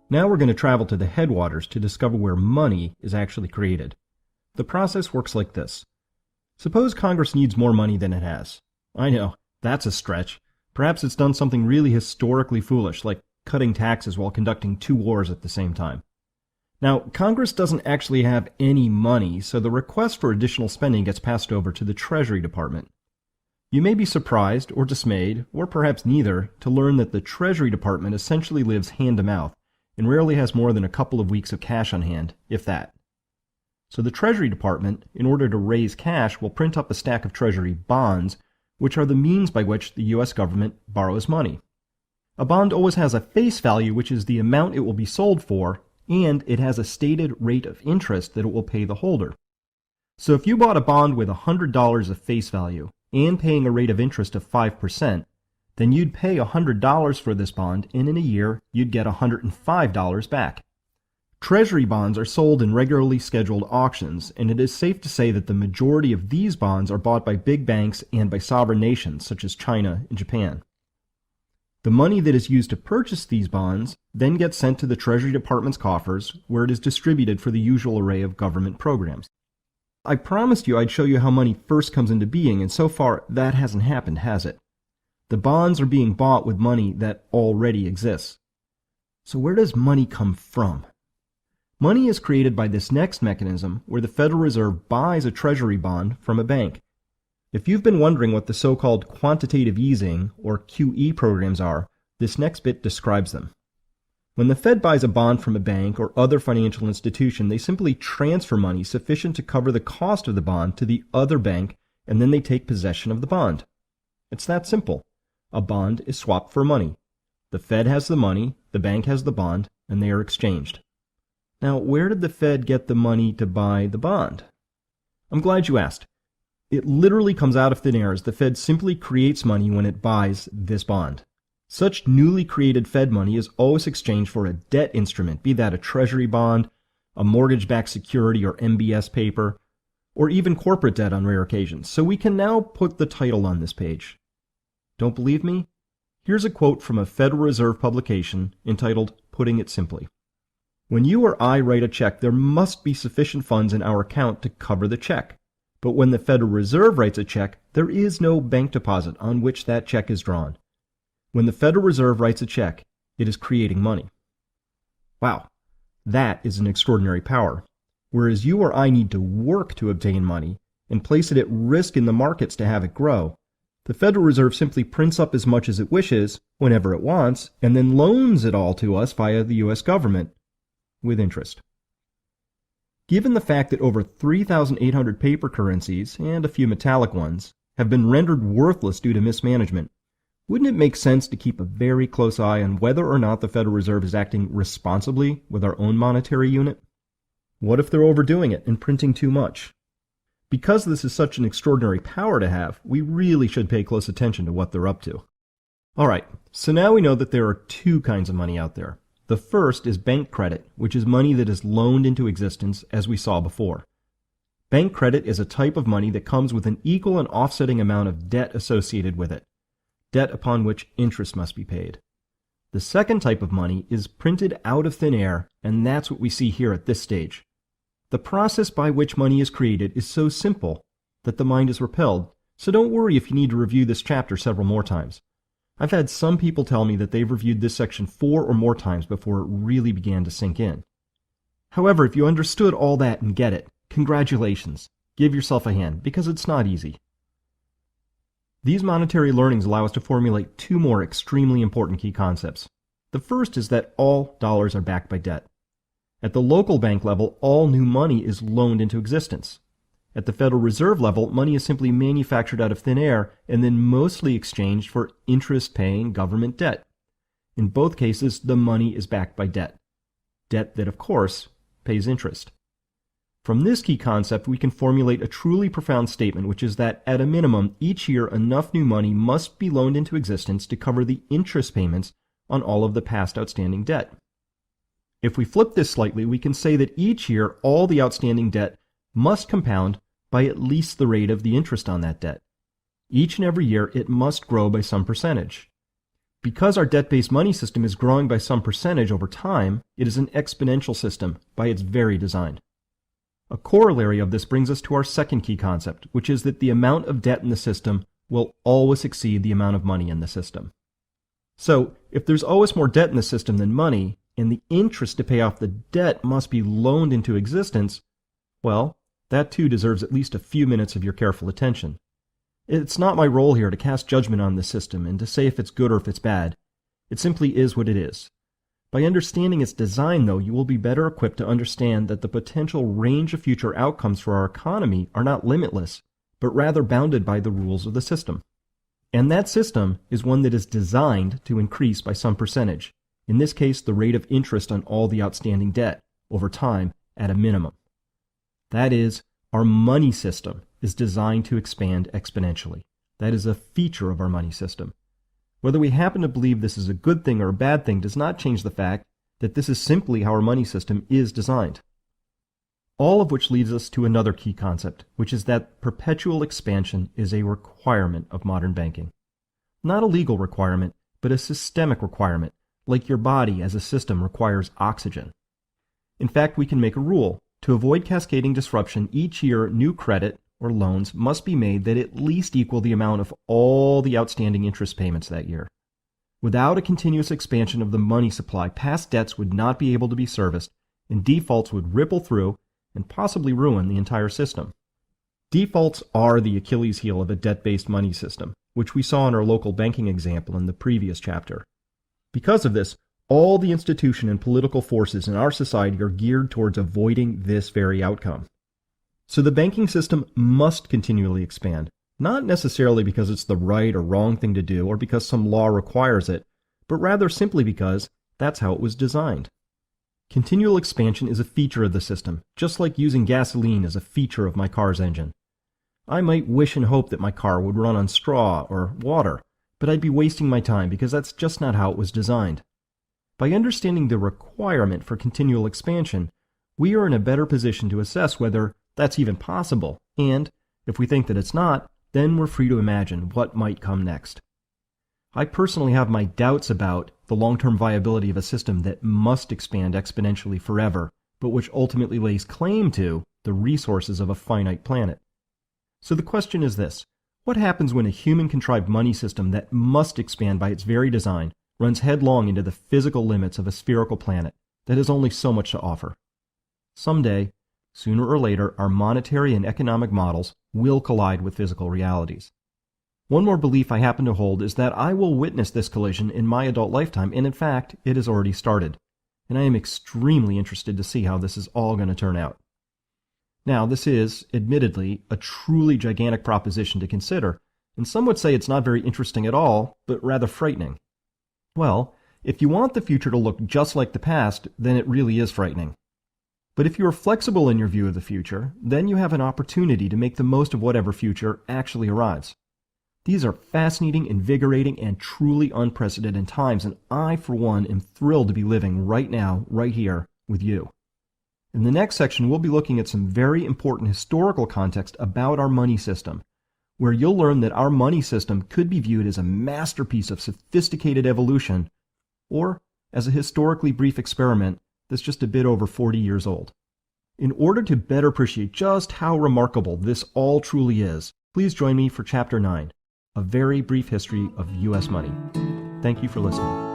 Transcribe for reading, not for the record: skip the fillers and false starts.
Now we're going to travel to the headwaters to discover where money is actually created. The process works like this. Suppose Congress needs more money than it has. I know, that's a stretch. Perhaps it's done something really historically foolish, like cutting taxes while conducting 2 wars at the same time. Now, Congress doesn't actually have any money, so the request for additional spending gets passed over to the Treasury Department. You may be surprised or dismayed, or perhaps neither, to learn that the Treasury Department essentially lives hand-to-mouth and rarely has more than a couple of weeks of cash on hand, if that. So the Treasury Department, in order to raise cash, will print up a stack of Treasury bonds, which are the means by which the U.S. government borrows money. A bond always has a face value, which is the amount it will be sold for, and it has a stated rate of interest that it will pay the holder. So if you bought a bond with $100 of face value and paying a rate of interest of 5%, then you'd pay $100 for this bond, and in a year, you'd get $105 back. Treasury bonds are sold in regularly scheduled auctions, and it is safe to say that the majority of these bonds are bought by big banks and by sovereign nations such as China and Japan. The money that is used to purchase these bonds then gets sent to the Treasury Department's coffers, where it is distributed for the usual array of government programs. I promised you I'd show you how money first comes into being, and so far that hasn't happened, has it? The bonds are being bought with money that already exists. So where does money come from? Money is created by this next mechanism, where the Federal Reserve buys a treasury bond from a bank. If you've been wondering what the so-called quantitative easing, or QE programs are, this next bit describes them. When the Fed buys a bond from a bank or other financial institution, they simply transfer money sufficient to cover the cost of the bond to the other bank, and then they take possession of the bond. It's that simple. A bond is swapped for money. The Fed has the money, the bank has the bond, and they are exchanged. Now, where did the Fed get the money to buy the bond? I'm glad you asked. It literally comes out of thin air, as the Fed simply creates money when it buys this bond. Such newly created Fed money is always exchanged for a debt instrument, be that a treasury bond, a mortgage-backed security or MBS paper, or even corporate debt on rare occasions. So we can now put the title on this page. Don't believe me? Here's a quote from a Federal Reserve publication entitled "Putting It Simply." When you or I write a check, there must be sufficient funds in our account to cover the check. But when the Federal Reserve writes a check, there is no bank deposit on which that check is drawn. When the Federal Reserve writes a check, it is creating money. Wow, that is an extraordinary power. Whereas you or I need to work to obtain money and place it at risk in the markets to have it grow, the Federal Reserve simply prints up as much as it wishes, whenever it wants, and then loans it all to us via the U.S. government, with interest. Given the fact that over 3,800 paper currencies, and a few metallic ones, have been rendered worthless due to mismanagement, wouldn't it make sense to keep a very close eye on whether or not the Federal Reserve is acting responsibly with our own monetary unit? What if they're overdoing it and printing too much? Because this is such an extraordinary power to have, we really should pay close attention to what they're up to. Alright, so now we know that there are 2 kinds of money out there. The first is bank credit, which is money that is loaned into existence, as we saw before. Bank credit is a type of money that comes with an equal and offsetting amount of debt associated with it, debt upon which interest must be paid. The second type of money is printed out of thin air, and that's what we see here at this stage. The process by which money is created is so simple that the mind is repelled, so don't worry if you need to review this chapter several more times. I've had some people tell me that they've reviewed this section 4 or more times before it really began to sink in. However, if you understood all that and get it, congratulations. Give yourself a hand, because it's not easy. These monetary learnings allow us to formulate 2 more extremely important key concepts. The first is that all dollars are backed by debt. At the local bank level, all new money is loaned into existence. At the Federal Reserve level, money is simply manufactured out of thin air and then mostly exchanged for interest-paying government debt. In both cases, the money is backed by debt. Debt that, of course, pays interest. From this key concept, we can formulate a truly profound statement, which is that, at a minimum, each year enough new money must be loaned into existence to cover the interest payments on all of the past outstanding debt. If we flip this slightly, we can say that each year all the outstanding debt must compound by at least the rate of the interest on that debt. Each and every year it must grow by some percentage. Because our debt-based money system is growing by some percentage over time, it is an exponential system by its very design. A corollary of this brings us to our second key concept, which is that the amount of debt in the system will always exceed the amount of money in the system. So, if there's always more debt in the system than money, and the interest to pay off the debt must be loaned into existence, well, that too deserves at least a few minutes of your careful attention. It's not my role here to cast judgment on the system and to say if it's good or if it's bad. It simply is what it is. By understanding its design, though, you will be better equipped to understand that the potential range of future outcomes for our economy are not limitless, but rather bounded by the rules of the system. And that system is one that is designed to increase by some percentage, in this case the rate of interest on all the outstanding debt, over time, at a minimum. That is, our money system is designed to expand exponentially. That is a feature of our money system. Whether we happen to believe this is a good thing or a bad thing does not change the fact that this is simply how our money system is designed. All of which leads us to another key concept, which is that perpetual expansion is a requirement of modern banking. Not a legal requirement, but a systemic requirement, like your body as a system requires oxygen. In fact, we can make a rule. To avoid cascading disruption, each year new credit or loans must be made that at least equal the amount of all the outstanding interest payments that year. Without a continuous expansion of the money supply, past debts would not be able to be serviced, and defaults would ripple through and possibly ruin the entire system. Defaults are the Achilles heel of a debt-based money system, which we saw in our local banking example in the previous chapter. Because of this, all the institution and political forces in our society are geared towards avoiding this very outcome. So the banking system must continually expand, not necessarily because it's the right or wrong thing to do or because some law requires it, but rather simply because that's how it was designed. Continual expansion is a feature of the system, just like using gasoline is a feature of my car's engine. I might wish and hope that my car would run on straw or water, but I'd be wasting my time because that's just not how it was designed. By understanding the requirement for continual expansion, we are in a better position to assess whether that's even possible, and if we think that it's not, then we're free to imagine what might come next. I personally have my doubts about the long-term viability of a system that must expand exponentially forever, but which ultimately lays claim to the resources of a finite planet. So the question is this: what happens when a human-contrived money system that must expand by its very design runs headlong into the physical limits of a spherical planet that has only so much to offer? Someday, sooner or later, our monetary and economic models will collide with physical realities. One more belief I happen to hold is that I will witness this collision in my adult lifetime, and in fact, it has already started. And I am extremely interested to see how this is all going to turn out. Now, this is, admittedly, a truly gigantic proposition to consider, and some would say it's not very interesting at all, but rather frightening. Well, if you want the future to look just like the past, then it really is frightening. But if you are flexible in your view of the future, then you have an opportunity to make the most of whatever future actually arrives. These are fascinating, invigorating, and truly unprecedented times, and I, for one, am thrilled to be living right now, right here, with you. In the next section, we'll be looking at some very important historical context about our money system, where you'll learn that our money system could be viewed as a masterpiece of sophisticated evolution, or as a historically brief experiment that's just a bit over 40 years old. In order to better appreciate just how remarkable this all truly is, please join me for Chapter 9, A Very Brief History of U.S. Money. Thank you for listening.